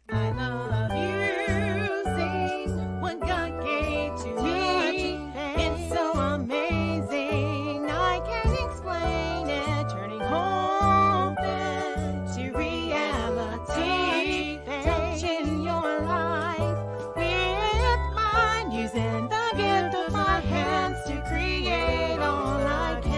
I love using what God gave to me. It's so amazing. I can't explain it. Turning hope to reality. Touching your life with mine. Using the gift of my hands to create all I can.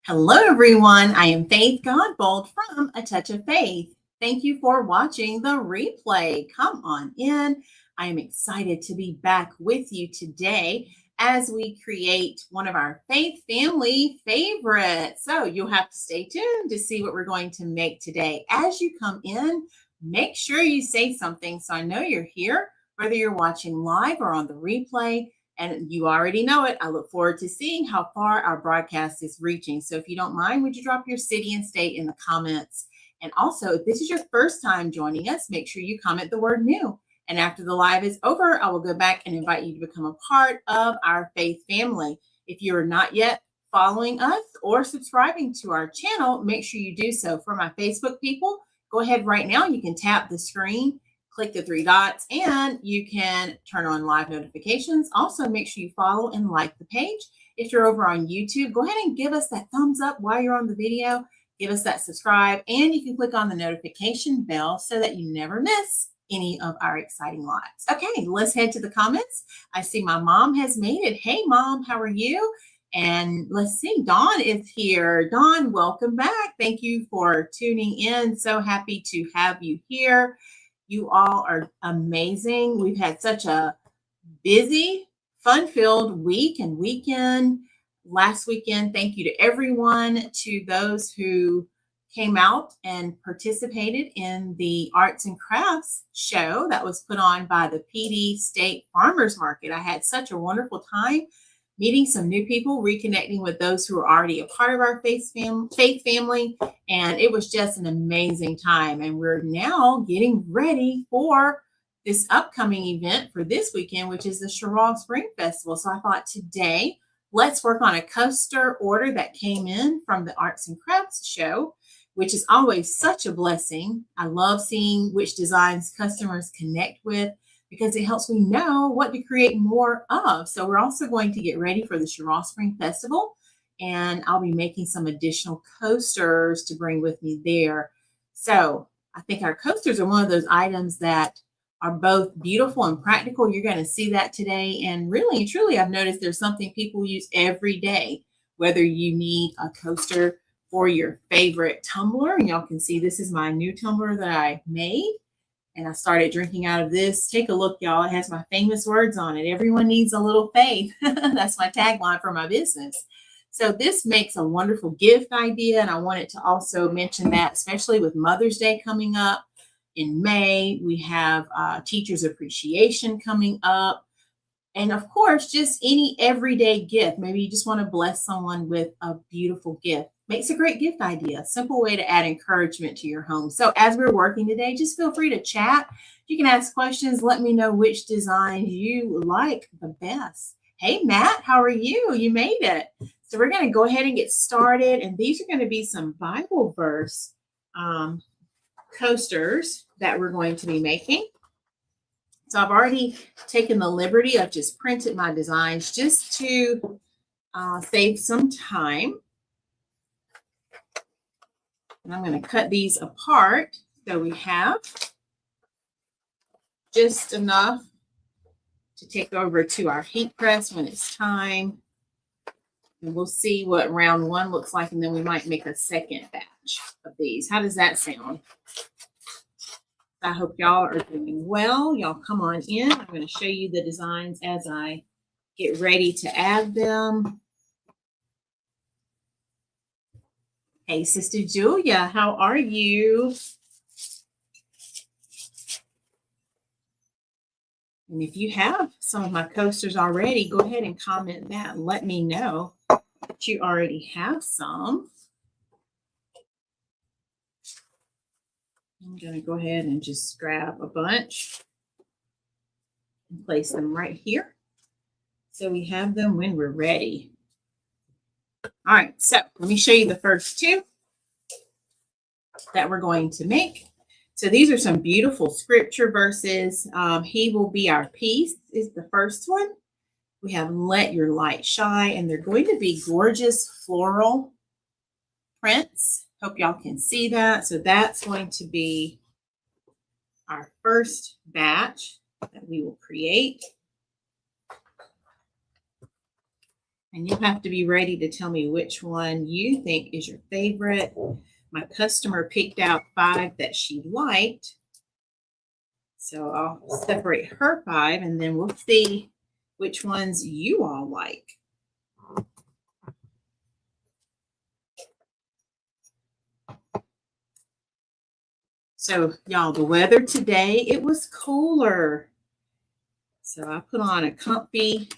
Hello, everyone. I am Faith Godbold from A Touch of Faith. Thank you for watching the replay. Come on in. I am excited to be back with you today as we create one of our Faith family favorites. So you'll have to stay tuned to see what we're going to make today. As you come in, make sure you say something so I know you're here, whether you're watching live or on the replay. And you already know it. I look forward to seeing how far our broadcast is reaching. So if you don't mind, would you drop your city and state in the comments? And also, if this is your first time joining us, make sure you comment the word new. And after the live is over, I will go back and invite you to become a part of our Faith family. If you are not yet following us or subscribing to our channel, make sure you do so. For my Facebook people, go ahead right now. You can tap the screen, click the three dots, and you can turn on live notifications. Also, make sure you follow and like the page. If you're over on YouTube, go ahead and give us that thumbs up while you're on the video. Give us that subscribe, and you can click on the notification bell so that you never miss any of our exciting lives. Okay, let's head to the comments. I see my mom has made it. Hey, Mom, how are you? And let's see, Dawn is here. Dawn, welcome back. Thank you for tuning in. So happy to have you here. You all are amazing. We've had such a busy, fun-filled week and weekend. Last weekend, thank you to everyone, to those who came out and participated in the arts and crafts show that was put on by the PD State Farmers Market. I had such a wonderful time meeting some new people, reconnecting with those who are already a part of our faith family. And it was just an amazing time. And we're now getting ready for this upcoming event for this weekend, which is the Cheraw Spring Festival. So I thought today, let's work on a coaster order that came in from the Arts and Crafts show, which is always such a blessing. I love seeing which designs customers connect with, because it helps me know what to create more of. So we're also going to get ready for the Cheraw Spring Festival, and I'll be making some additional coasters to bring with me there. So I think our coasters are one of those items that are both beautiful and practical. You're going to see that today. And really and truly, I've noticed there's something people use every day, whether you need a coaster for your favorite tumbler. And y'all can see this is my new tumbler that I made. And I started drinking out of this. Take a look, y'all. It has my famous words on it. Everyone needs a little faith. That's my tagline for my business. So this makes a wonderful gift idea. And I wanted to also mention that, especially with Mother's Day coming up in May, we have Teachers Appreciation coming up. And of course, just any everyday gift. Maybe you just want to bless someone with a beautiful gift. Makes a great gift idea. Simple way to add encouragement to your home. So as we're working today, just feel free to chat. You can ask questions. Let me know which designs you like the best. Hey, Matt, how are you? You made it. So we're going to go ahead and get started. And these are going to be some Bible verse coasters that we're going to be making. So I've already taken the liberty of just printed my designs just to save some time. And I'm going to cut these apart. So we have just enough to take over to our heat press when it's time. And we'll see what round one looks like. And then we might make a second batch of these. How does that sound? I hope y'all are doing well. Y'all come on in. I'm going to show you the designs as I get ready to add them. Hey, Sister Julia, how are you? And if you have some of my coasters already, go ahead and comment that and let me know that you already have some. I'm going to go ahead and just grab a bunch and place them right here, so we have them when we're ready. All right, so let me show you the first two that we're going to make. So these are some beautiful scripture verses. He will be our peace is the first one. We have let your light shine, and they're going to be gorgeous floral prints. Hope y'all can see that. So that's going to be our first batch that we will create. And you'll have to be ready to tell me which one you think is your favorite. My customer picked out 5 that she liked. So I'll separate her 5 and then we'll see which ones you all like. So y'all, the weather today, it was cooler. So I put on a comfy,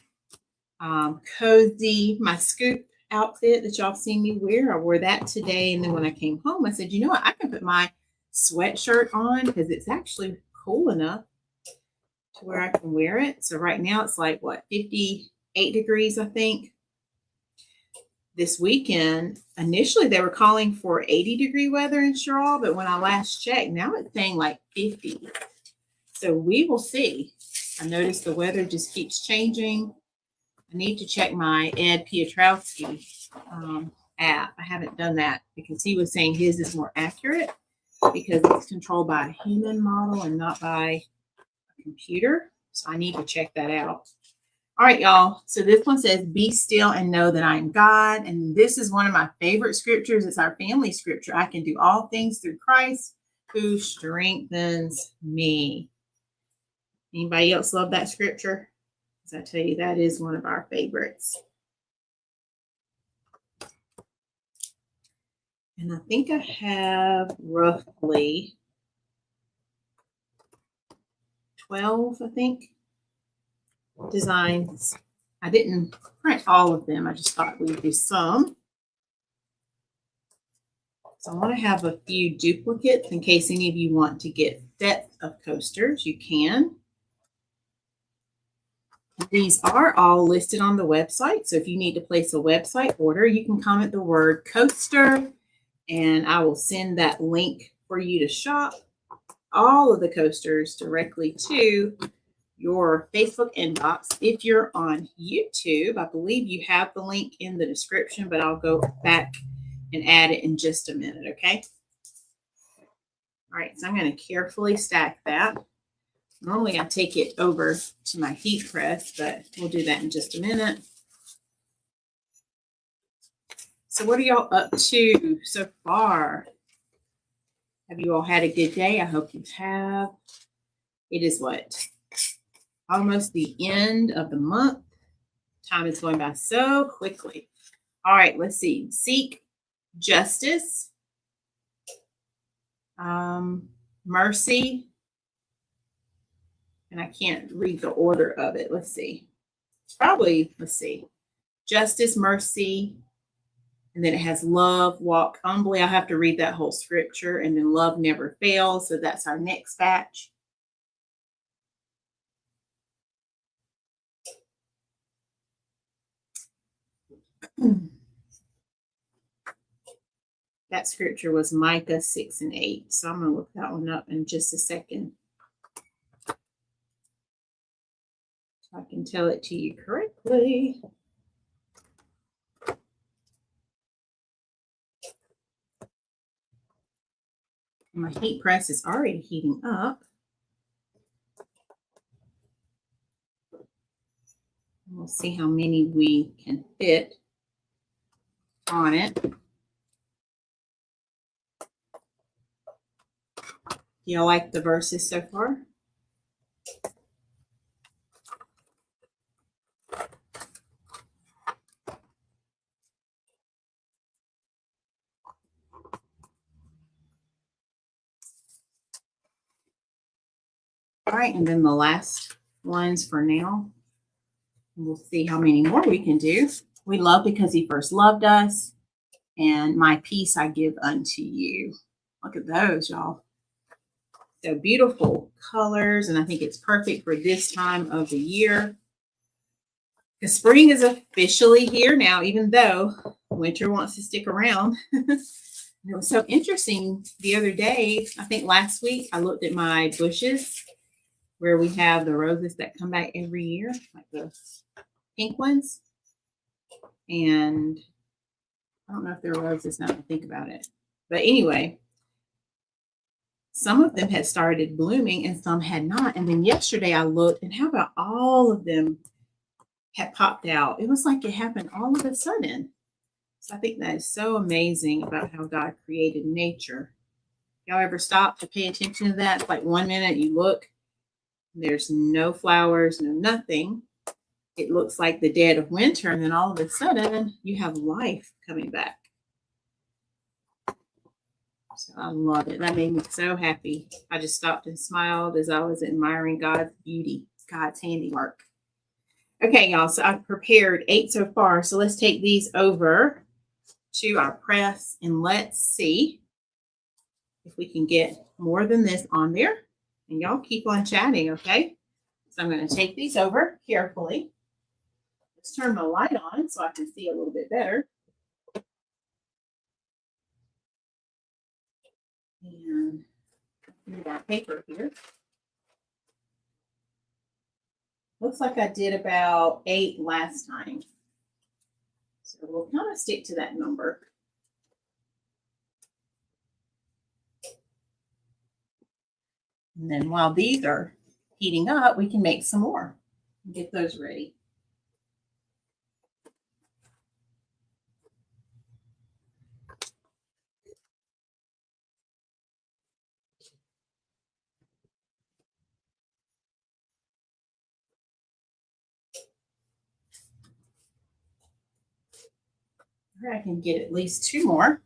cozy, my scoop outfit that y'all seen me wear. I wore that today. And then when I came home, I said, you know what? I can put my sweatshirt on because it's actually cool enough to where I can wear it. So right now it's like, what, 58 degrees, I think. This weekend, initially they were calling for 80-degree weather in Cheraw, but when I last checked, now it's saying like 50. So we will see. I noticed the weather just keeps changing. I need to check my Ed Piotrowski app. I haven't done that because he was saying his is more accurate because it's controlled by a human model and not by a computer. So I need to check that out. All right, y'all. So this one says, be still and know that I am God. And this is one of my favorite scriptures. It's our family scripture. I can do all things through Christ who strengthens me. Anybody else love that scripture? As I tell you, that is one of our favorites. And I think I have roughly 12, I think, designs. I didn't print all of them. I just thought we'd do some. So I want to have a few duplicates in case any of you want to get sets of coasters. You can. These are all listed on the website. So if you need to place a website order, you can comment the word coaster and I will send that link for you to shop all of the coasters directly to your Facebook inbox. If you're on YouTube, I believe you have the link in the description, but I'll go back and add it in just a minute, okay? All right, so I'm going to carefully stack that. Normally I take it over to my heat press, but we'll do that in just a minute. So what are y'all up to so far? Have you all had a good day? I hope you have. It is what? Almost the end of the month. Time is going by so quickly. All right, let's see. Seek justice, mercy, and I can't read the order of it. Let's see. It's probably, let's see. Justice, mercy, and then it has love, walk humbly. I'll have to read that whole scripture, and then love never fails. So that's our next batch. That scripture was Micah 6 and 8. So I'm going to look that one up in just a second. So I can tell it to you correctly. My heat press is already heating up. We'll see how many we can fit on it. Do y'all like the verses so far? All right, and then the last ones for now. We'll see how many more we can do. We love because he first loved us, and my peace I give unto you. Look at those, y'all. So beautiful colors, and I think it's perfect for this time of the year. The spring is officially here now, even though winter wants to stick around. It was so interesting the other day. I think last week I looked at my bushes where we have the roses that come back every year, like the pink ones. And I don't know if they're roses now that I think about it. But anyway, some of them had started blooming and some had not. And then yesterday I looked, and how about all of them had popped out? It was like it happened all of a sudden. So I think that is so amazing about how God created nature. Y'all ever stop to pay attention to that? It's like 1 minute you look, there's no flowers, no nothing. It looks like the dead of winter, and then all of a sudden you have life coming back. So I love it. That made me so happy. I just stopped and smiled as I was admiring God's beauty, God's handiwork. Okay, y'all, so I've prepared 8 so far. So let's take these over to our press and let's see if we can get more than this on there. And y'all keep on chatting, okay? So I'm going to take these over carefully. Let's turn my light on so I can see a little bit better. And we got paper here. Looks like I did about 8 last time. So we'll kind of stick to that number. And then while these are heating up, we can make some more and get those ready. I can get at least 2 more.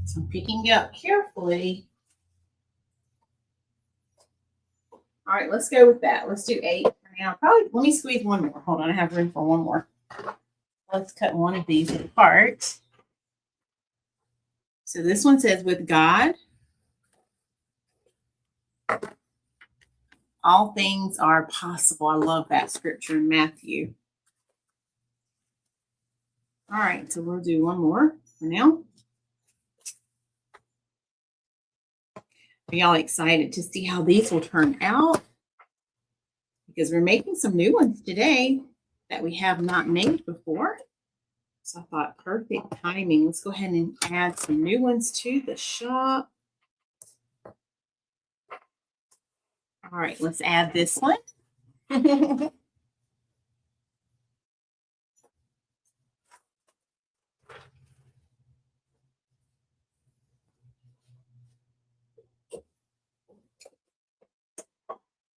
So I'm picking it up carefully. All right, let's go with that. Let's do 8 for now. Probably, let me squeeze one more. Hold on, I have room for one more. Let's cut one of these apart. So this one says, with God, all things are possible. I love that scripture in Matthew. All right, so we'll do one more for now. Are y'all excited to see how these will turn out? Because we're making some new ones today that we have not made before. So I thought, perfect timing. Let's go ahead and add some new ones to the shop. All right, let's add this one.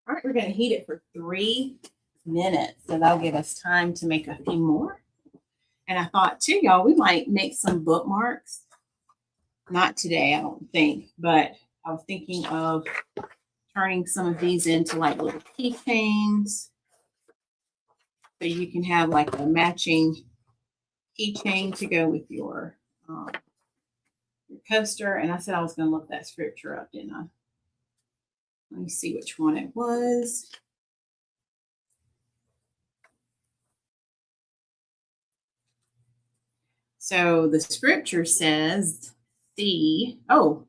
All right, we're going to heat it for 3 minutes. So that'll give us time to make a few more. And I thought, too, y'all, we might make some bookmarks. Not today, I don't think. But I was thinking of turning some of these into like little keychains. So you can have like a matching keychain to go with your coaster. And I said I was going to look that scripture up, didn't I? Let me see which one it was. So the scripture says, see. Oh,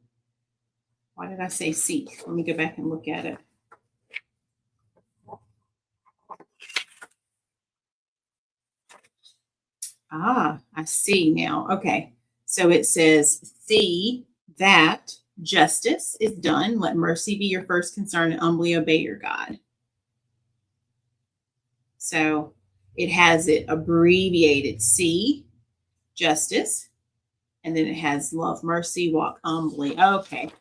why did I say seek? Let me go back and look at it. Ah, I see now. Okay. So it says, see that justice is done. Let mercy be your first concern and humbly obey your God. So it has it abbreviated, see, justice, and then it has love, mercy, walk humbly. Okay,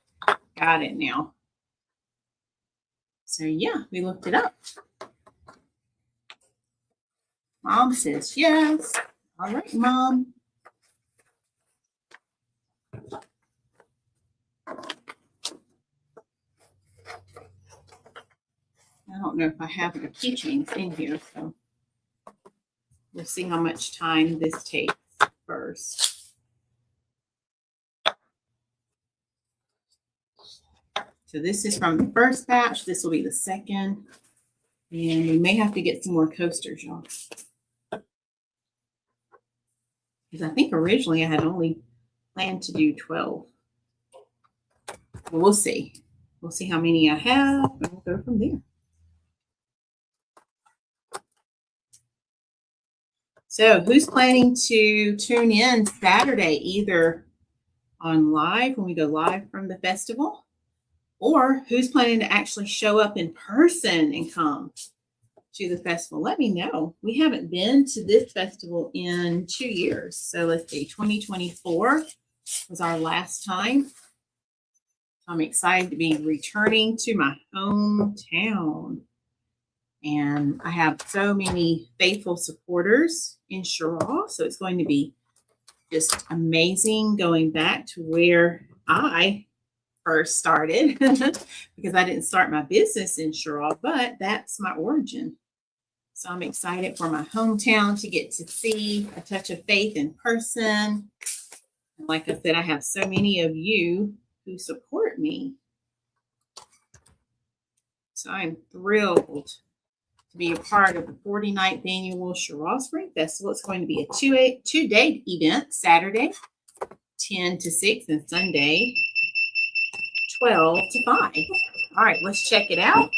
got it now. So yeah, we looked it up. Mom says yes. All right, Mom. I don't know if I have the keychains in here, so we'll see how much time this takes first. So this is from the first batch. This will be the second. And we may have to get some more coasters, y'all. Because I think originally I had only planned to do 12. But we'll see. We'll see how many I have, and we'll go from there. So who's planning to tune in Saturday, either on live when we go live from the festival, or who's planning to actually show up in person and come to the festival? Let me know. We haven't been to this festival in 2 years. So let's see, 2024 was our last time. I'm excited to be returning to my hometown. And I have so many faithful supporters in Cheraw. So it's going to be just amazing going back to where I first started because I didn't start my business in Cheraw, but that's my origin. So I'm excited for my hometown to get to see A Touch of Faith in person. And like I said, I have so many of you who support me. So I'm thrilled to be a part of the 49th annual Cheraw Spring Festival. It's going to be a two-day event, Saturday 10 to 6 and Sunday 12 to 5. All right, let's check it out.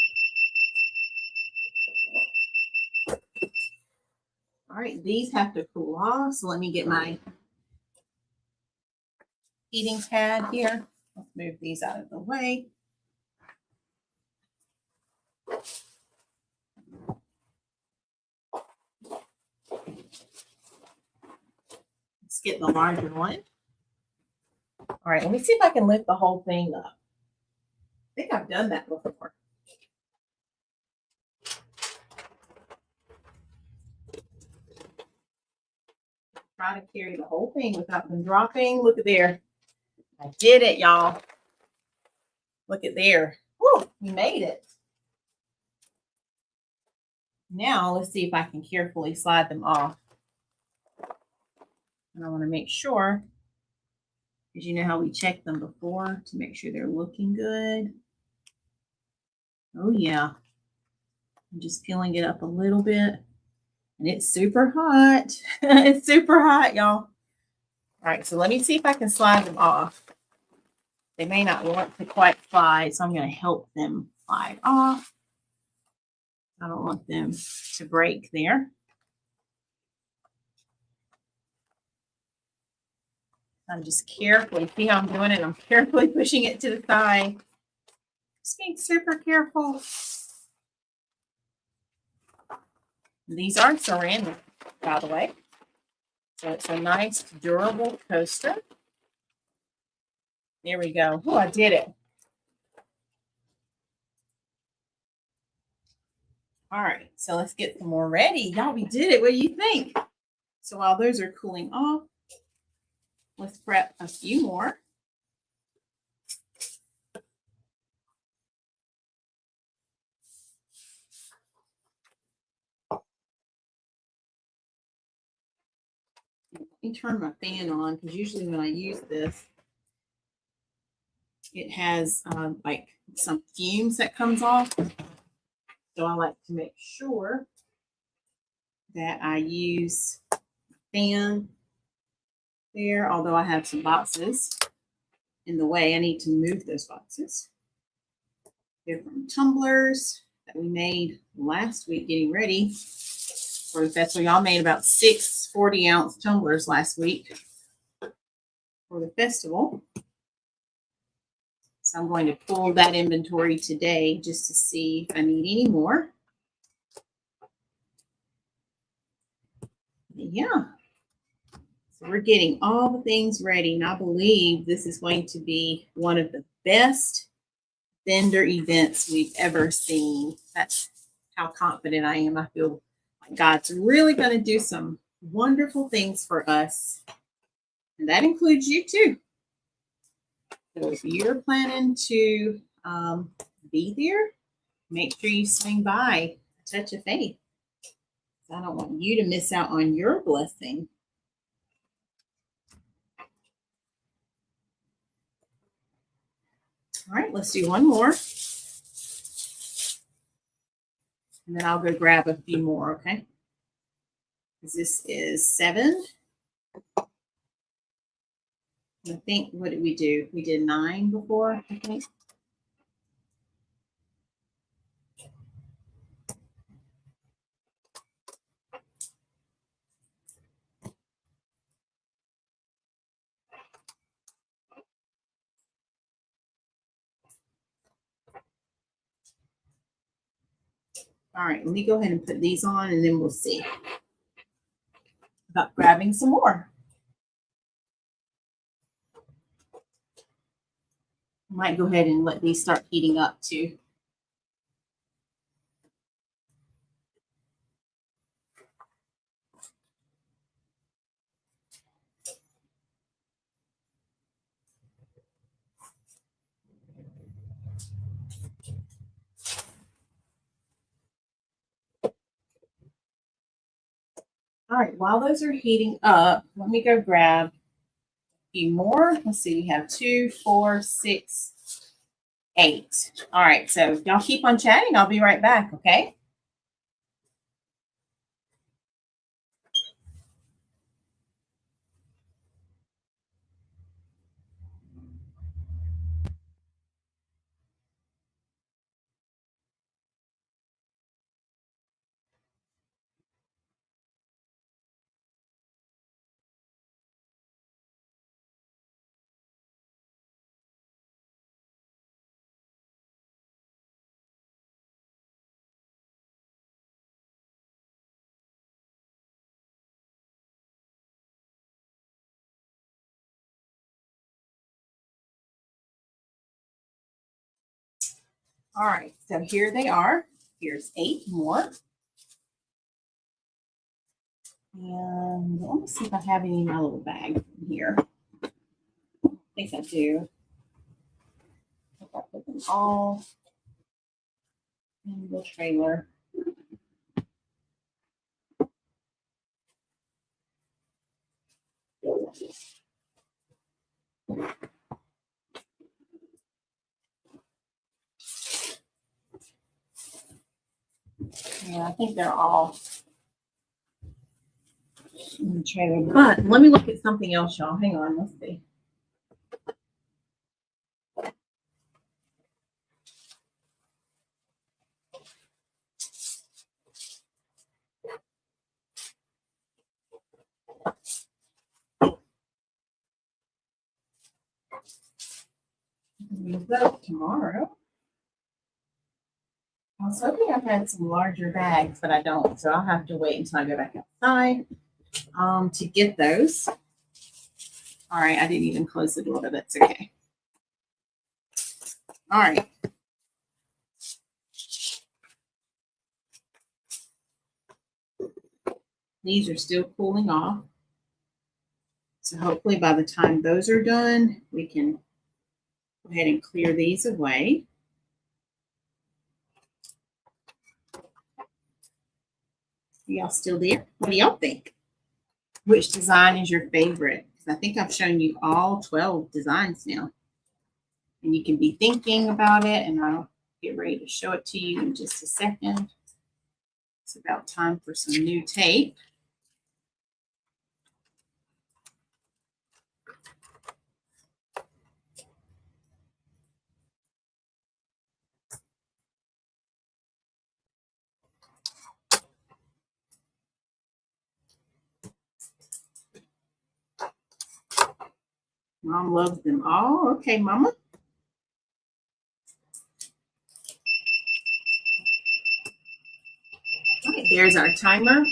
All right, these have to cool off. So let me get my heating pad here. Let's move these out of the way. Let's get the larger one. All right, let me see if I can lift the whole thing up. I think I've done that before. Try to carry the whole thing without them dropping. Look at there. I did it, y'all. Look at there. Woo, we made it. Now let's see if I can carefully slide them off. And I want to make sure, because you know how we checked them before to make sure they're looking good. Oh yeah. I'm just peeling it up a little bit. And it's super hot. It's super hot, y'all. All right, so let me see if I can slide them off. They may not want to quite slide, so I'm going to help them slide off. I don't want them to break there. I'm just carefully, see how I'm doing it? I'm carefully pushing it to the side. Just being super careful. These are ceramic, by the way. So it's a nice, durable coaster. There we go. Oh, I did it. All right, so let's get some more ready. Y'all, we did it. What do you think? So while those are cooling off, let's prep a few more. Let me turn my fan on because usually when I use this, it has like some fumes that comes off. So I like to make sure that I use a fan there, although I have some boxes in the way. I need to move those boxes. They're from tumblers that we made last week getting ready for the festival. Y'all made about 6 40-ounce tumblers last week for the festival. So I'm going to pull that inventory today just to see if I need any more. Yeah. So we're getting all the things ready, and I believe this is going to be one of the best vendor events we've ever seen. That's how confident I am. I feel like God's really going to do some wonderful things for us, and that includes you too. So if you're planning to be there, make sure you swing by A Touch of Faith. I don't want you to miss out on your blessing. All right, let's do one more. And then I'll go grab a few more, okay? Because this is 7. I think, what did we do? We did 9 before, I think. All right, let me go ahead and put these on and then we'll see about grabbing some more. I might go ahead and let these start heating up too. All right, while those are heating up, let me go grab a few more. Let's see, we have 2, 4, 6, 8. All right, so y'all keep on chatting. I'll be right back, okay? All right, so here they are. Here's 8 more. And let me see if I have any in my little bag here. I think I do. I think I put them all in the trailer. Yeah, I think they're all in the trailer. But let me look at something else, y'all. Hang on, let's see. Use that tomorrow. I was hoping I had some larger bags, but I don't. So I'll have to wait until I go back outside to get those. All right, I didn't even close the door, but that's okay. All right. These are still cooling off. So hopefully by the time those are done, we can go ahead and clear these away. Y'all still there? What do y'all think? Which design is your favorite? Because I think I've shown you all 12 designs now. And you can be thinking about it, and I'll get ready to show it to you in just a second. It's about time for some new tape. Mom loves them all. Okay, Mama. All right, there's our timer.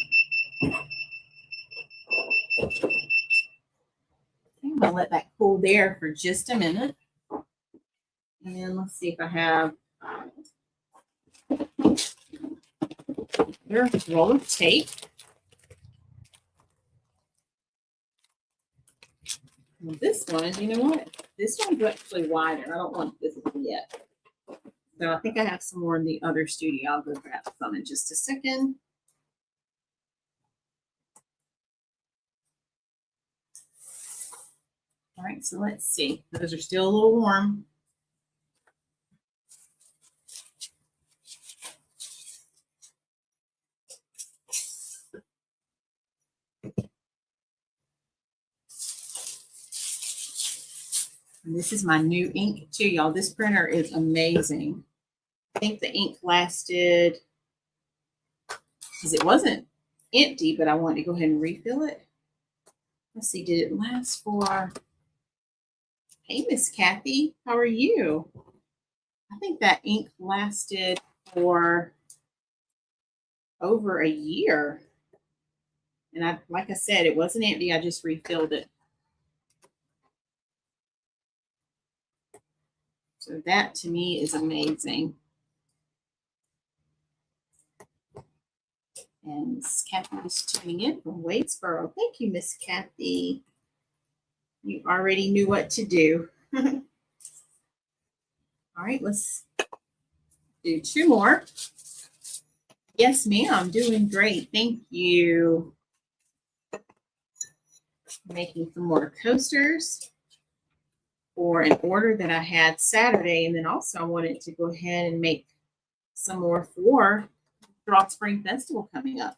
I'm going to let that cool there for just a minute. And then let's see if I have your roll of tape. Well, this one, you know what? This one's actually wider. I don't want this one yet. So I think I have some more in the other studio. I'll go grab some in just a second. All right, so let's see. Those are still a little warm. And this is my new ink too, y'all. This printer is amazing. I think the ink lasted, because it wasn't empty, but I wanted to go ahead and refill it. Let's see, did it last for, hey, Miss Kathy, how are you? I think that ink lasted for over a year. And like I said, it wasn't empty. I just refilled it. So that to me is amazing. And Miss Kathy is tuning in from Wadesboro. Thank you, Miss Kathy. You already knew what to do. All right, let's do 2 more. Yes, ma'am. Doing great. Thank you. Making some more coasters for an order that I had Saturday. And then also I wanted to go ahead and make some more for Cheraw Spring Festival coming up.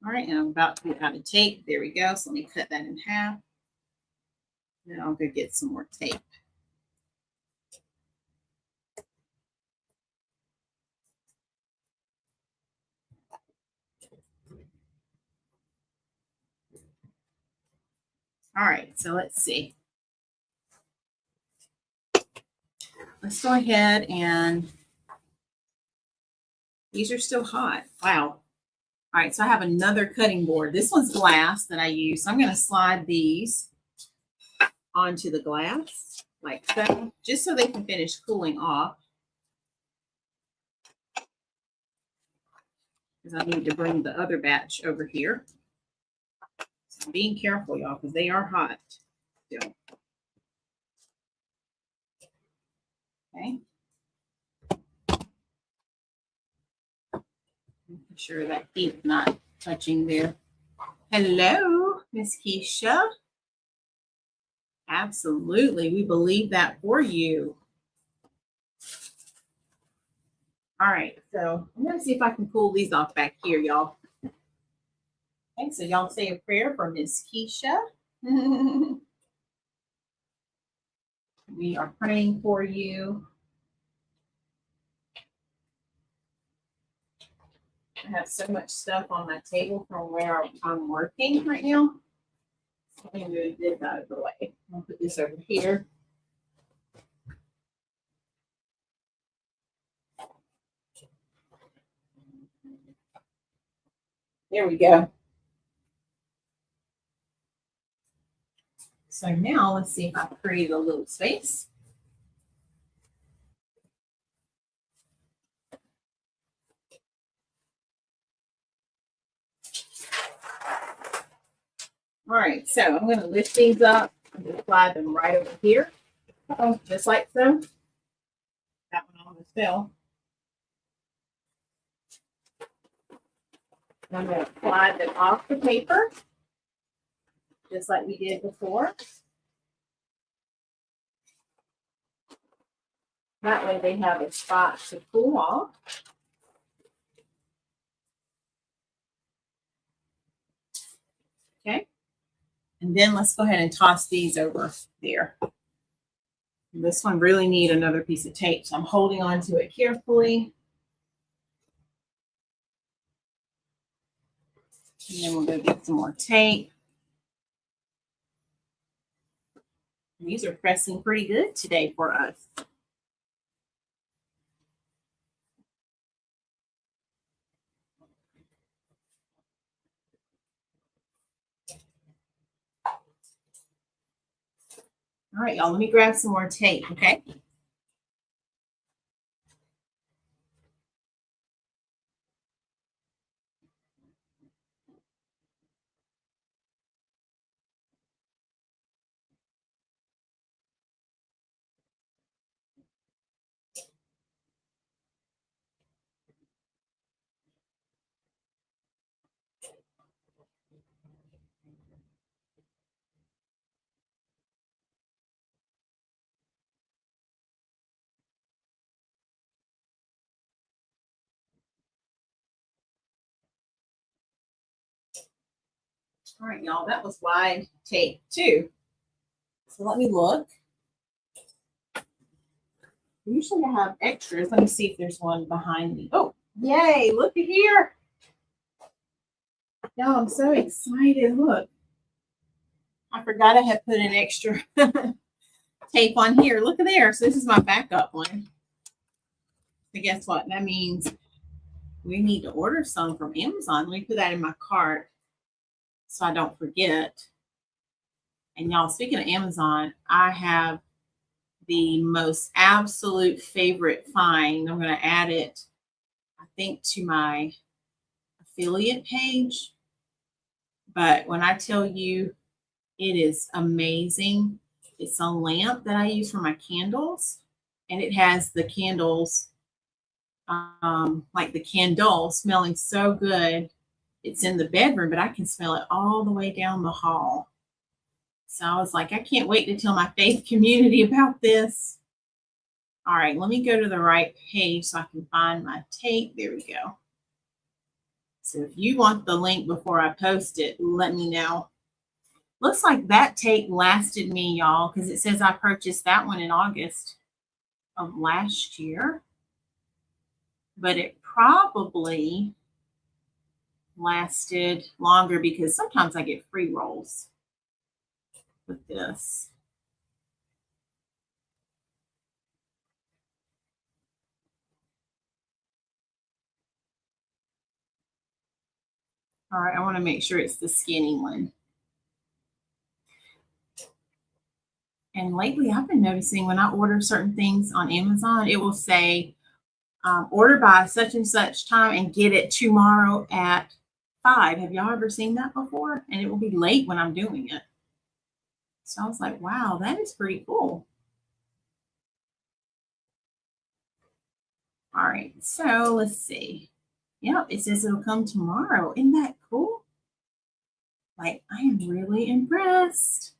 All right, and I'm about to get out of tape. There we go. So let me cut that in half. Then I'll go get some more tape. All right, so let's see. Let's go ahead and these are still hot. Wow. All right, so I have another cutting board. This one's glass that I use. So I'm going to slide these onto the glass like so, just so they can finish cooling off. Because I need to bring the other batch over here. So I'm being careful, y'all, because they are hot still. Okay. Making sure that heat's not touching there. Hello, Miss Keisha. Absolutely. We believe that for you. All right. So I'm going to see if I can pull these off back here, y'all. Okay. So y'all say a prayer for Miss Keisha. We are praying for you. I have so much stuff on my table from where I'm working right now. So I'm going to move this out of the way. I'll put this over here. There we go. So now let's see if I create a little space. All right, so I'm going to lift these up and slide them right over here. Oh, just like so. That one almost fell. And I'm going to slide them off the paper, just like we did before. That way they have a spot to cool off. Okay. And then let's go ahead and toss these over there. This one really needs another piece of tape, so I'm holding on to it carefully. And then we'll go get some more tape. These are pressing pretty good today for us. All right, y'all, let me grab some more tape, okay? All right, y'all, that was wide tape too. So let me look. Usually I have extras. Let me see if there's one behind me. Oh, yay, look at here. Y'all, I'm so excited. Look. I forgot I had put an extra tape on here. Look at there. So this is my backup one. So guess what? That means we need to order some from Amazon. Let me put that in my cart so I don't forget. And y'all, speaking of Amazon, I have the most absolute favorite find. I'm going to add it, I think, to my affiliate page. But when I tell you it is amazing, it's a lamp that I use for my candles. And it has the candles, like the candle smelling so good. It's in the bedroom, but I can smell it all the way down the hall. So I was like, I can't wait to tell my faith community about this. All right, let me go to the right page so I can find my tape. There we go. So if you want the link before I post it, let me know. Looks like that tape lasted me, y'all, because it says I purchased that one in August of last year. But it probably lasted longer because sometimes I get free rolls with this. All right, I want to make sure it's the skinny one. And lately I've been noticing when I order certain things on Amazon, it will say order by such and such time and get it tomorrow at 5. Have y'all ever seen that before? And it will be late when I'm doing it. So I was like, wow, that is pretty cool. All right, so let's see. Yep, it says it'll come tomorrow. Isn't that cool? Like, I am really impressed.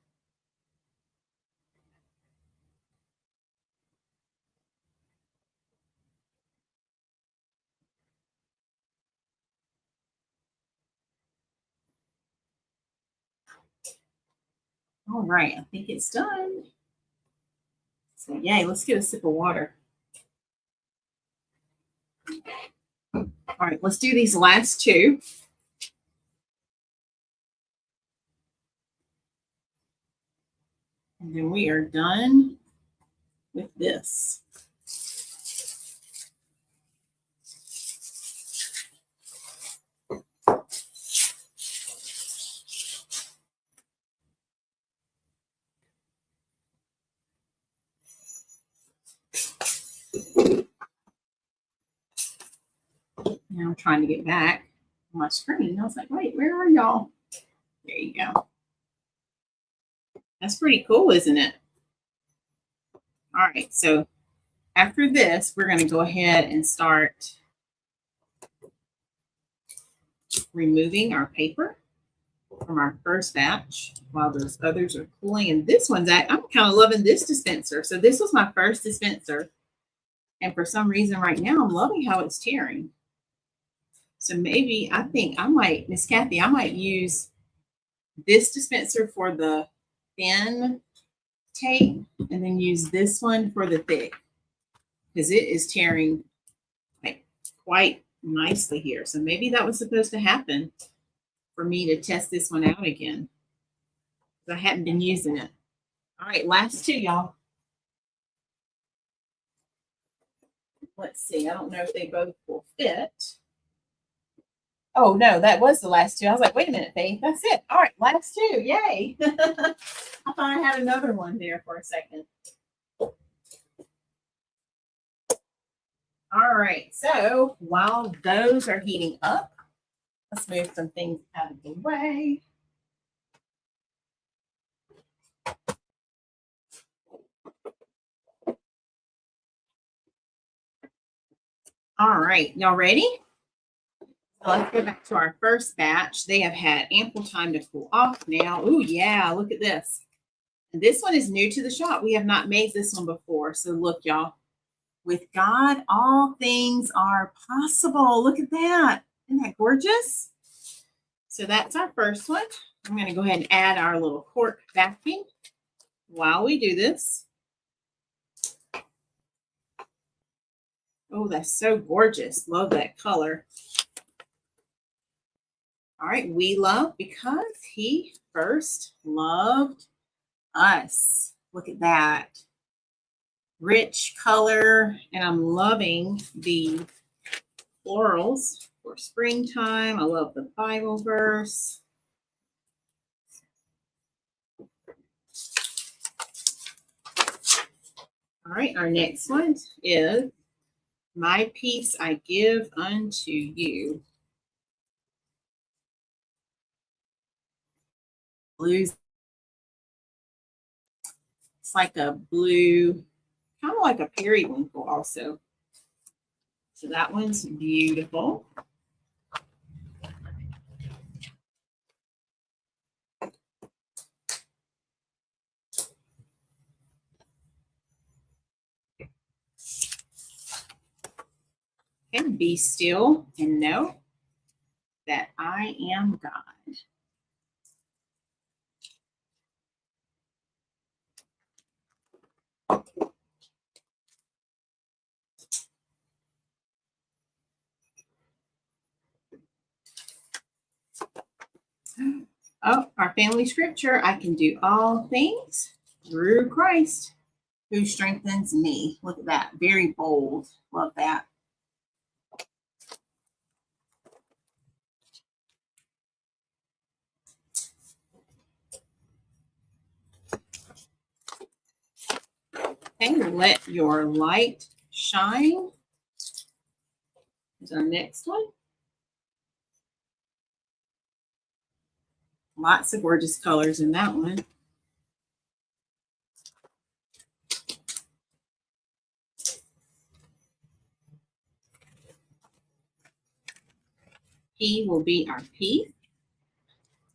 All right, I think it's done. So yay, let's get a sip of water. All right, let's do these last two. And then we are done with this. Now I'm trying to get back on my screen. I was like, wait, where are y'all? There you go. That's pretty cool, isn't it? All right, so after this, we're going to go ahead and start removing our paper from our first batch while those others are cooling. And this one's, I'm kind of loving this dispenser. So this was my first dispenser. And for some reason right now, I'm loving how it's tearing. So maybe I think I might, Miss Kathy, I might use this dispenser for the thin tape and then use this one for the thick because it is tearing like quite nicely here. So maybe that was supposed to happen for me to test this one out again. I hadn't been using it. All right, last two, y'all. Let's see. I don't know if they both will fit. Oh, no, that was the last two. I was like, wait a minute, Faith. That's it. All right, last two. Yay. I thought I had another one there for a second. All right, so while those are heating up, let's move some things out of the way. All right, y'all ready? So let's go back to our first batch. They have had ample time to cool off now. Oh, yeah, look at this. And this one is new to the shop. We have not made this one before. So look, y'all, with God, all things are possible. Look at that. Isn't that gorgeous? So that's our first one. I'm going to go ahead and add our little cork backing. while we do this. Oh, that's so gorgeous. Love that color. All right, we love because he first loved us. Look at that. Rich color, and I'm loving the florals for springtime. I love the Bible verse. All right, our next one is my peace I give unto you. Blues. It's like a blue, kind of like a periwinkle also. So that one's beautiful. And be still and know that I am God. Oh, our family scripture, I can do all things through Christ who strengthens me. Look at that. Very bold. Love that. Okay, let your light shine is our next one. Lots of gorgeous colors in that one. He will be our peace.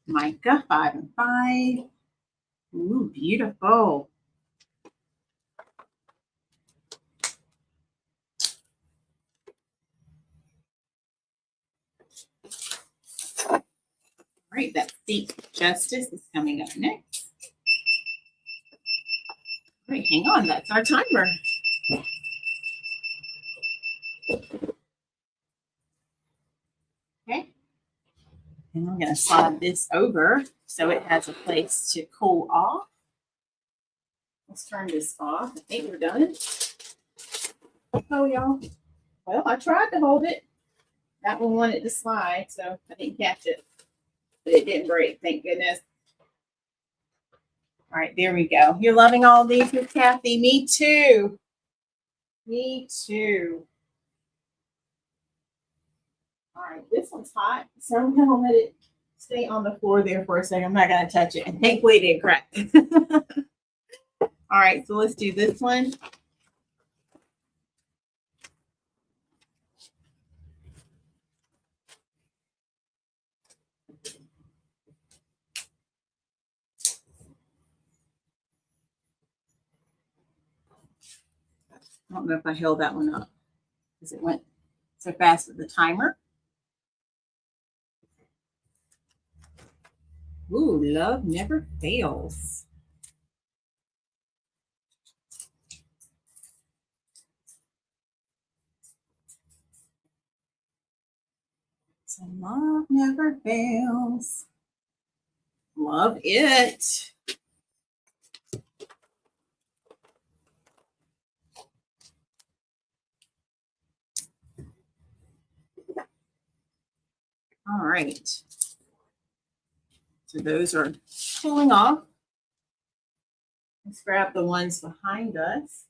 Micah 5 and 5. Ooh, beautiful. All right, that seek justice is coming up next. All right, hang on, that's our timer. Okay. And I'm going to slide this over so it has a place to cool off. Let's turn this off. I think we're done. Oh, y'all. Well, I tried to hold it. That one wanted to slide, so I didn't catch it. But it didn't break, thank goodness. All right, there we go. You're loving all these, Miss Kathy? Me too. Me too. All right, this one's hot, so I'm going to let it stay on the floor there for a second. I'm not going to touch it. And thankfully, it didn't crack. All right, so let's do this one. I don't know if I held that one up because it went so fast with the timer. Ooh, love never fails. So love never fails. Love it. All right. So those are pulling off. Let's grab the ones behind us.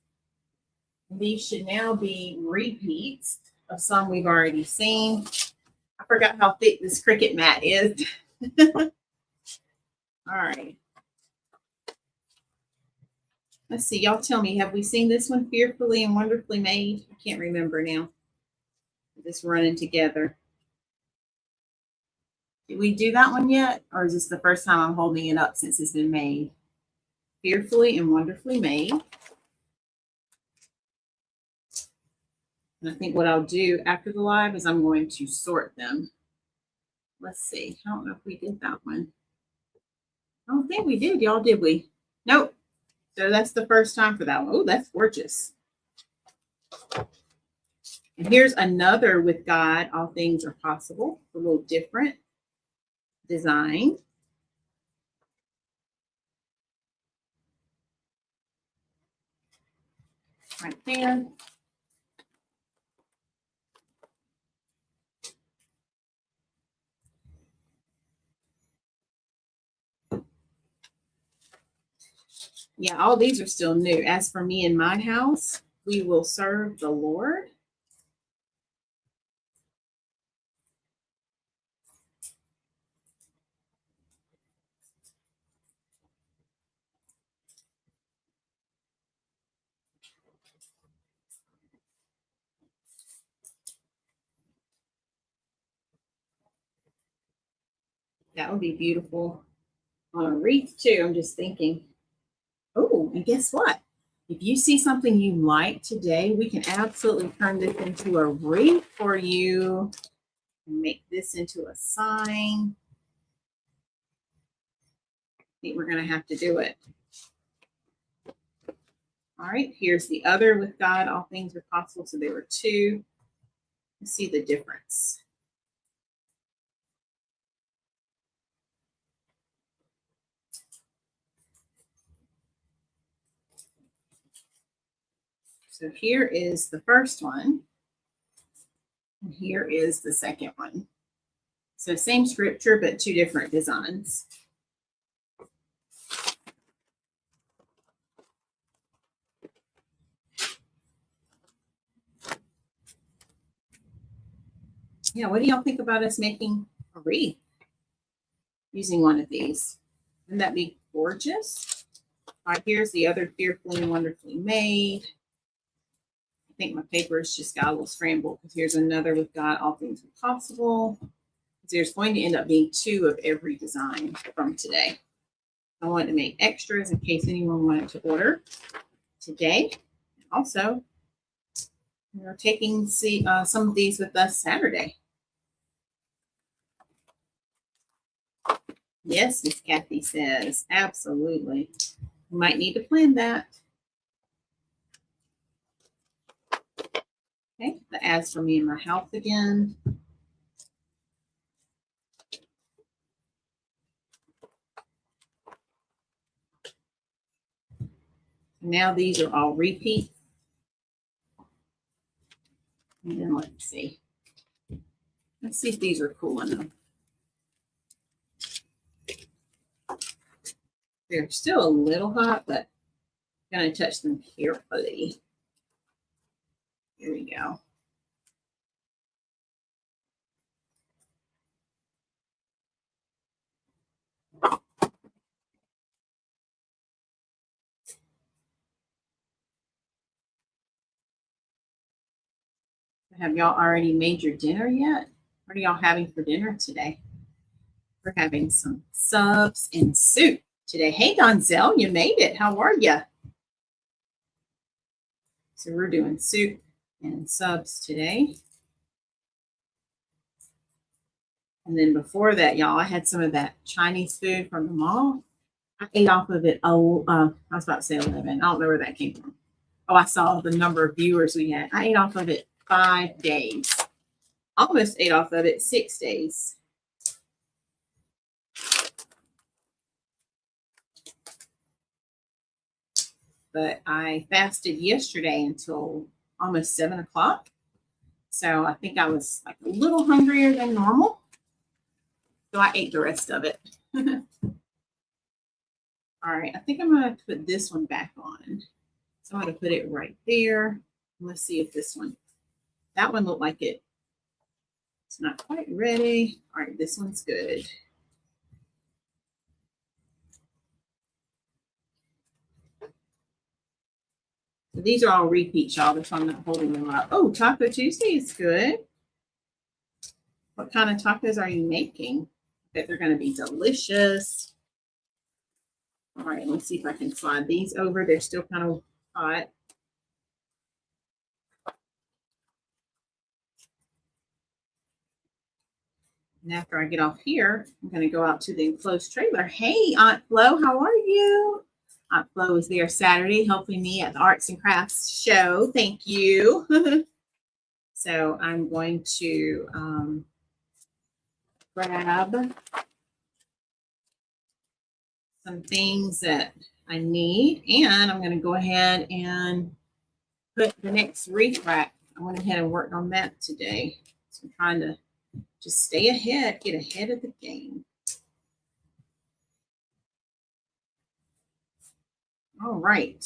These should now be repeats of some we've already seen. I forgot how thick this Cricut mat is. All right. Let's see. Y'all tell me, have we seen this one, Fearfully and Wonderfully Made? I can't remember now. Just running together. Did we do that one yet? Or is this the first time I'm holding it up since it's been made? Fearfully and Wonderfully Made. And I think what I'll do after the live is I'm going to sort them. Let's see. I don't know if we did that one. I don't think we did, y'all, did we? Nope. So that's the first time for that one. Oh, that's gorgeous. And here's another with God, all things are possible. A little different design. Right there. Yeah, all these are still new. As for me and my house, we will serve the Lord. That would be beautiful on a wreath too. I'm just thinking. Oh, and guess what? If you see something you like today, we can absolutely turn this into a wreath for you and make this into a sign. I think we're going to have to do it. All right, here's the other with God, all things are possible. So there were two. Let's see the difference. So here is the first one. And here is the second one. So same scripture, but two different designs. Yeah, what do y'all think about us making a wreath using one of these? Wouldn't that be gorgeous? All right, here's the other fearfully and wonderfully made. I think my papers just got a little scrambled because here's another with God, all things are possible. There's going to end up being two of every design from today. I wanted to make extras in case anyone wanted to order today. Also, we're taking some of these with us Saturday. Yes, Miss Kathy says, absolutely. We might need to plan that. Okay, the ads for me and my house again. Now these are all repeat. And then let's see. Let's see if these are cool enough. They're still a little hot, but I'm going to touch them carefully. Here we go. Have y'all already made your dinner yet? What are y'all having for dinner today? We're having some subs and soup today. Hey, Donzel, you made it. How are you? So we're doing soup and subs today. And then before that, y'all, I had some of that Chinese food from the mall. I ate off of it. I was about to say 11. I don't know where that came from. Oh, I saw the number of viewers we had. I ate off of it 5 days. Almost ate off of it 6 days. But I fasted yesterday until almost 7 o'clock. So I think I was like a little hungrier than normal. So I ate the rest of it. All right, I think I'm going to put this one back on. So I'm going to put it right there. Let's see if this one, that one looked like it's not quite ready. All right, this one's good. So these are all repeats, y'all. That's why I'm not holding them up. Oh, Taco Tuesday is good. What kind of tacos are you making? I bet they're going to be delicious. All right, let's see if I can slide these over. They're still kind of hot. And after I get off here, I'm going to go out to the enclosed trailer. Hey, Aunt Flo, how are you? Aunt Flo was there Saturday helping me at the Arts and Crafts show. Thank you. So I'm going to grab some things that I need, and I'm going to go ahead and put the next wreath rack. I went ahead and worked on that today. So I'm trying to just stay ahead, get ahead of the game. All right.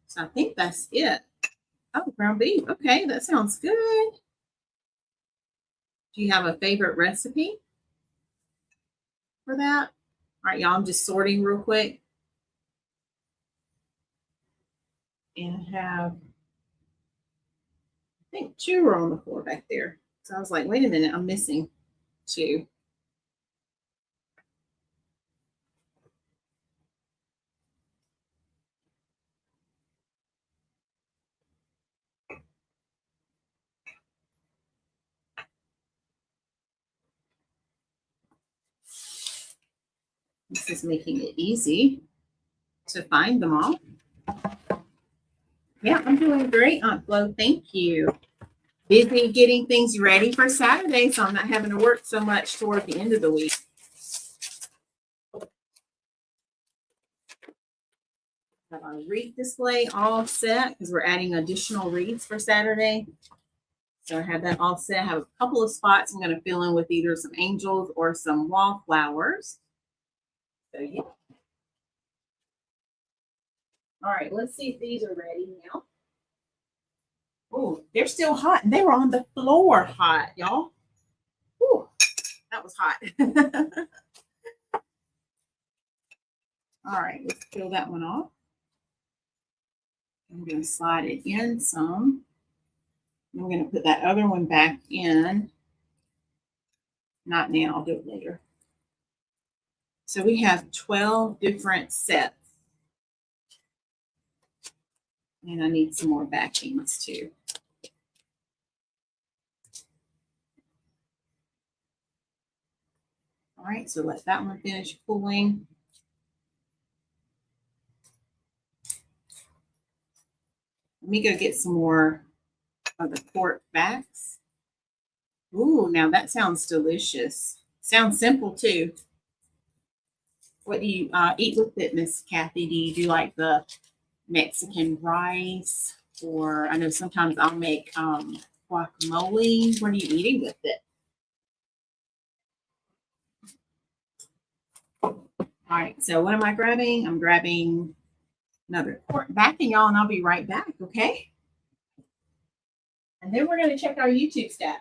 So I think that's it. Oh, ground beef. Okay, that sounds good. Do you have a favorite recipe for that? All right, y'all, I'm just sorting real quick. And I have, I think, two are on the floor back there. So I was like, wait a minute, I'm missing two. This is making it easy to find them all. Yeah, I'm doing great, Aunt Flo. Thank you. Busy getting things ready for Saturday, so I'm not having to work so much toward the end of the week. Have our wreath display all set because we're adding additional wreaths for Saturday. So I have that all set. I have a couple of spots I'm going to fill in with either some angels or some wallflowers. So yeah. All right, let's see if these are ready now. Oh, they're still hot. They were on the floor hot, y'all. Ooh, that was hot. All right, let's peel that one off. I'm going to slide it in some. I'm going to put that other one back in. Not now, I'll do it later. So we have 12 different sets. And I need some more backings too. All right, so let that one finish cooling. Let me go get some more of the pork backs. Ooh, now that sounds delicious. Sounds simple too. What do you eat with it, Miss Kathy? Do you do like the Mexican rice? Or I know sometimes I'll make guacamole. What are you eating with it? All right, so what am I grabbing? I'm grabbing another pork back, and y'all, and I'll be right back, okay? And then we're going to check our YouTube stats.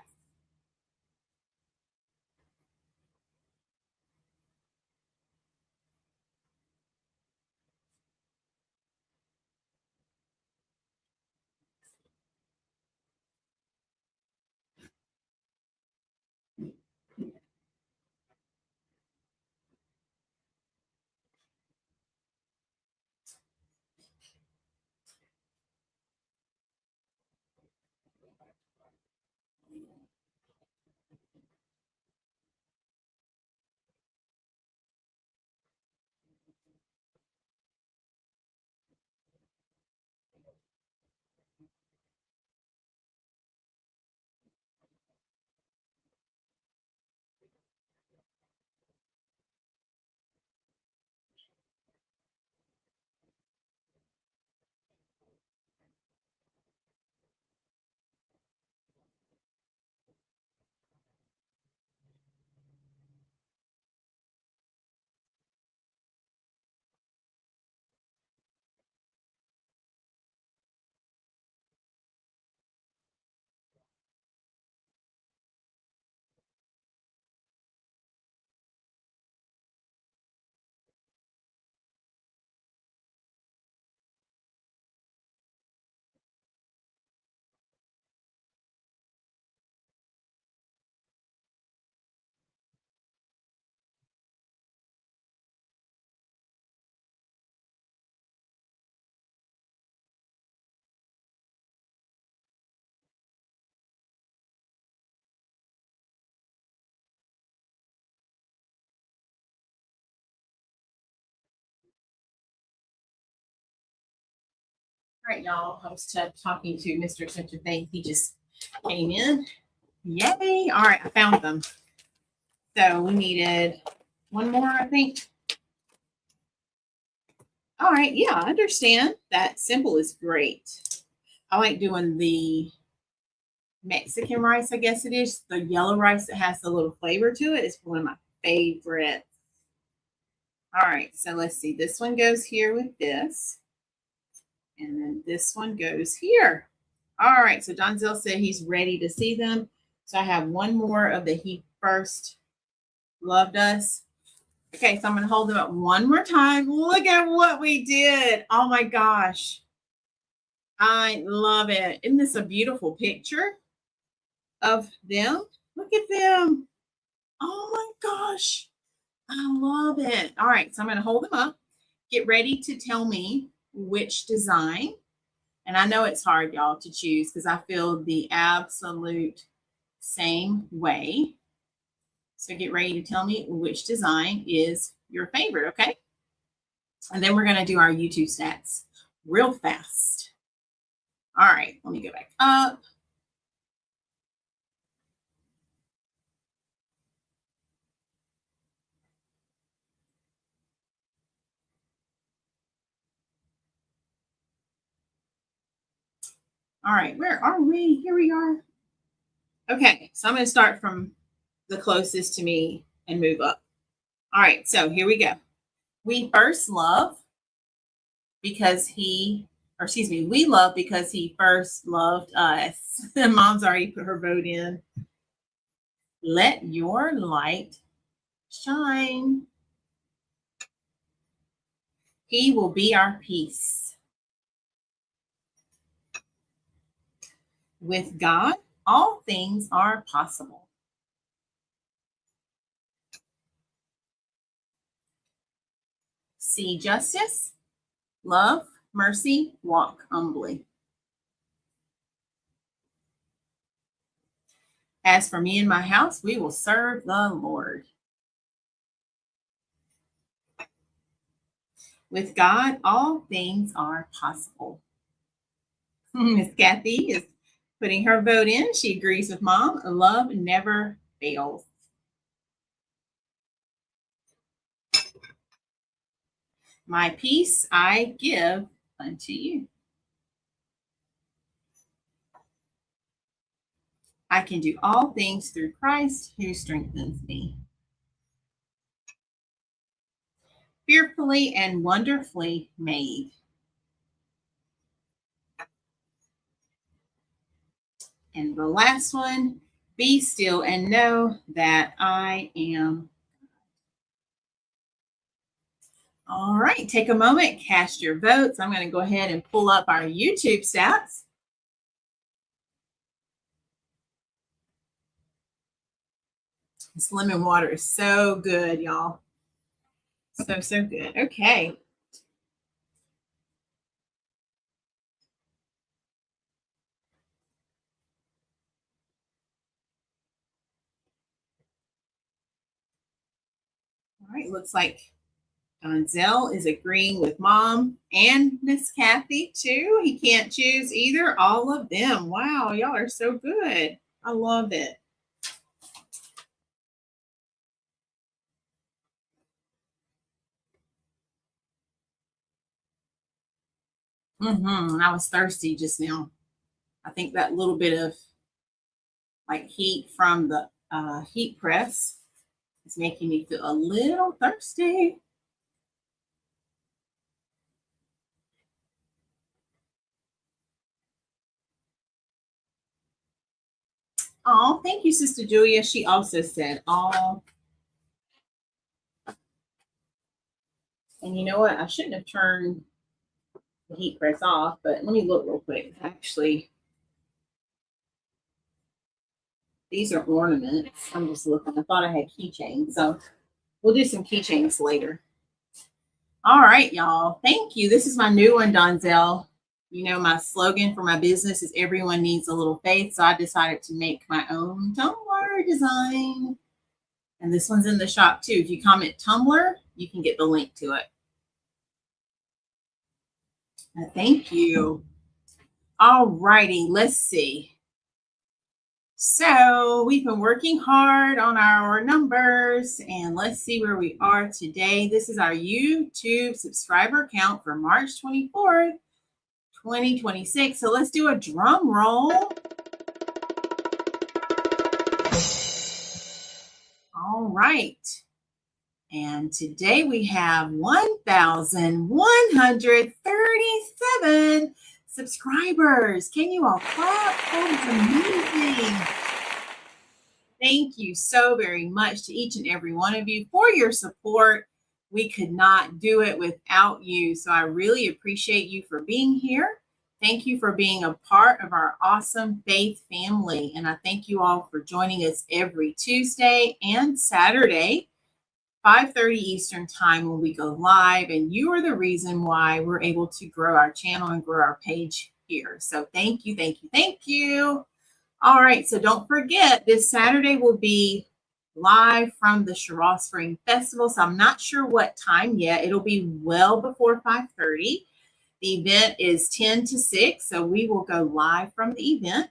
right, y'all. I was talking to Mr. Such a Faith. He just came in. Yay. All right, I found them. So we needed one more, I think. All right, yeah, I understand. That simple is great. I like doing the Mexican rice, I guess it is. The yellow rice that has a little flavor to it is one of my favorites. All right, so let's see. This one goes here with this. And then this one goes here. All right, so Donzel said he's ready to see them. So I have one more of the He First Loved Us. Okay, so I'm going to hold them up one more time. Look at what we did. Oh my gosh. I love it. Isn't this a beautiful picture of them? Look at them. Oh my gosh. I love it. All right, so I'm going to hold them up. Get ready to tell me which design. And I know it's hard, y'all, to choose because I feel the absolute same way. So get ready to tell me which design is your favorite, okay? And then we're going to do our YouTube stats real fast. All right, let me go back up. All right, where are we? Here we are. Okay, so I'm going to start from the closest to me and move up. All right, so here we go. We first love because we love because he first loved us. Mom's already put her vote in. Let your light shine. He will be our peace. With God, all things are possible. See justice, love, mercy, walk humbly. As for me and my house, we will serve the Lord. With God, all things are possible. Miss Kathy is putting her vote in. She agrees with Mom. Love never fails. My peace I give unto you. I can do all things through Christ who strengthens me. Fearfully and wonderfully made. And the last one, be still and know that I am. All right, take a moment, cast your votes. I'm going to go ahead and pull up our YouTube stats. This lemon water is so good, y'all. So good. Okay. All right, looks like Donzel is agreeing with Mom and Miss Kathy too. He can't choose either. All of them. Wow, y'all are so good. I love it. I was thirsty just now. I think that little bit of like heat from the heat press is making me feel a little thirsty. Oh, thank you, Sister Julia. She also said, oh. And you know what? I shouldn't have turned the heat press off, but let me look real quick. Actually, these are ornaments. I'm just looking. I thought I had keychains. So we'll do some keychains later. All right, y'all. Thank you. This is my new one, Donzel. You know, my slogan for my business is everyone needs a little faith. So I decided to make my own tumbler design. And this one's in the shop too. If you comment tumbler, you can get the link to it. Thank you. All righty, let's see. So we've been working hard on our numbers, and let's see where we are today. This is our YouTube subscriber count for March 24th, 2026. So let's do a drum roll. All right. And today we have 1,137 subscribers. Can you all clap? That is amazing. Thank you so very much to each and every one of you for your support. We could not do it without you. So I really appreciate you for being here. Thank you for being a part of our awesome faith family. And I thank you all for joining us every Tuesday and Saturday, 5:30 Eastern time when we go live. And you are the reason why we're able to grow our channel and grow our page here. So thank you, thank you, thank you. All right, so don't forget, this Saturday will be live from the Cheraw Spring Festival. So I'm not sure what time yet. It'll be well before 5:30. The event is 10 to 6, so we will go live from the event.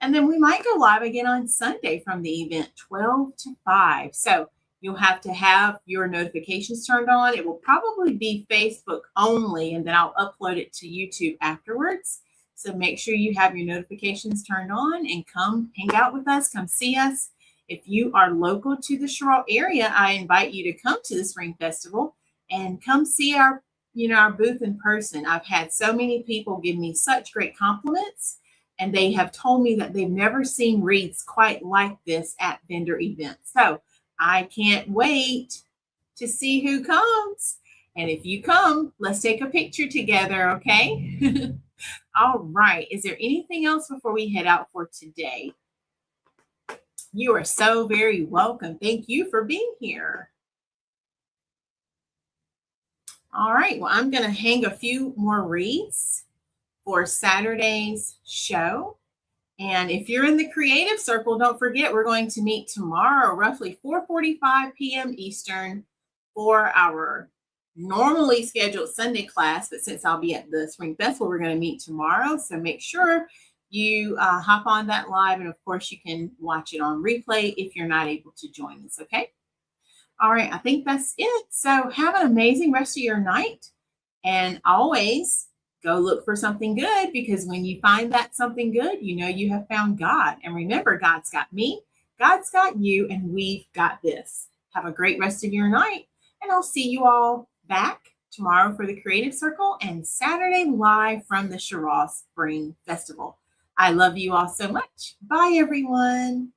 And then we might go live again on Sunday from the event, 12 to 5. So you'll have to have your notifications turned on. It will probably be Facebook only, and then I'll upload it to YouTube afterwards. So make sure you have your notifications turned on and come hang out with us. Come see us. If you are local to the Cheraw area, I invite you to come to the Spring Festival and come see our booth in person. I've had so many people give me such great compliments, and they have told me that they've never seen wreaths quite like this at vendor events. So I can't wait to see who comes. And if you come, let's take a picture together, okay? All right. Is there anything else before we head out for today? You are so very welcome. Thank you for being here. All right. Well, I'm going to hang a few more wreaths for Saturday's show. And if you're in the creative circle, don't forget we're going to meet tomorrow, roughly 4:45 p.m. Eastern, for our normally scheduled Sunday class. But since I'll be at the Spring Festival, we're going to meet tomorrow. So make sure you hop on that live. And of course, you can watch it on replay if you're not able to join us. Okay. All right. I think that's it. So have an amazing rest of your night. And always go look for something good, because when you find that something good, you know you have found God. And remember, God's got me, God's got you, and we've got this. Have a great rest of your night. And I'll see you all back tomorrow for the Creative Circle and Saturday live from the Cheraw Spring Festival. I love you all so much. Bye, everyone.